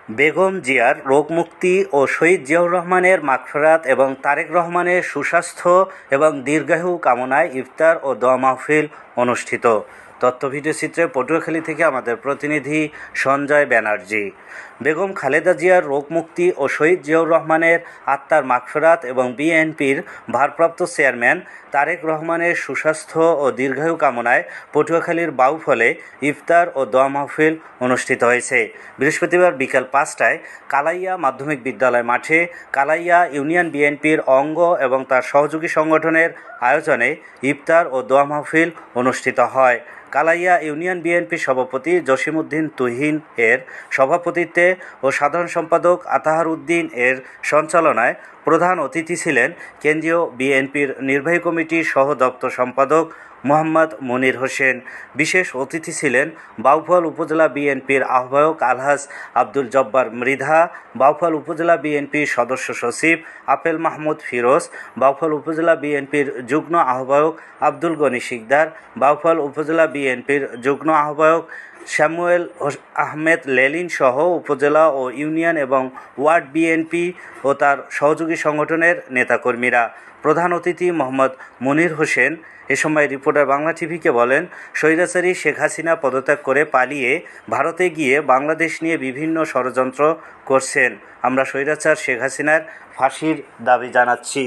বেগম জিয়ার রোগমুক্তি ও শহীদ জিয়াউর রহমানের মাগফিরাত এবং তারেক রহমানের সুস্বাস্থ্য এবং দীর্ঘায়ু কামনায় ইফতার ও দোয়া মাহফিল অনুষ্ঠিত। তথ্য ভিডিওচিত্রে পটুয়াখালী থেকে আমাদের প্রতিনিধি সঞ্জয় ব্যানার্জি। বেগম খালেদা জিয়ার রোগমুক্তি ও শহীদ জিয়াউর রহমানের আত্মার মাগফিরাত এবং বিএনপির ভারপ্রাপ্ত চেয়ারম্যান তারেক রহমানের সুস্বাস্থ্য ও দীর্ঘায়ু কামনায় পটুয়াখালীর বাউফলে ইফতার ও দোয়া মাহফিল অনুষ্ঠিত হয়েছে। বৃহস্পতিবার বিকেল 5টায় কালাইয়া মাধ্যমিক বিদ্যালয় মাঠে কালাইয়া ইউনিয়ন বিএনপির অঙ্গ এবং তার সহযোগী সংগঠনের আয়োজনে ইফতার ও দোয়া মাহফিল অনুষ্ঠিত হয়। কালাইয়া ইউনিয়ন বিএনপির সভাপতি জসিমউদ্দিন তুহিন এর সভাপতিত্বে ও সাধারণ সম্পাদক আতাহার উদ্দিন এর সঞ্চালনায় প্রধান অতিথি ছিলেন কেন্দ্রীয় বিএনপির নির্বাহী কমিটির সহ দপ্তর সম্পাদক মোহাম্মদ মনির হোসেন। বিশেষ অতিথি ছিলেন বাউফল উপজেলা বিএনপির আহ্বায়ক আলহাজ আব্দুল জব্বার মৃধা, বাউফল উপজেলা বিএনপির সদস্য সচিব আপেল মাহমুদ ফিরোজ, বাউফল উপজেলা বিএনপির যুগ্ম আহ্বায়ক আব্দুল গনি শিকদার, বাউফল উপজেলা বিএনপির যুগ্ম আহ্বায়ক শ্যামুয়েল আহমেদ লেলিন সহ উপজেলা ও ইউনিয়ন এবং ওয়ার্ড বিএনপি ও তার সহযোগী সংগঠনের নেতাকর্মীরা। প্রধান অতিথি মোহাম্মদ মনির হোসেন এ সময় রিপোর্টার বাংলা টিভিকে বলেন, স্বৈরাচারী শেখ হাসিনা পদত্যাগ করে পালিয়ে ভারতে গিয়ে বাংলাদেশ নিয়ে বিভিন্ন ষড়যন্ত্র করছেন। আমরা স্বৈরাচার শেখ হাসিনার ফাঁসির দাবি জানাচ্ছি।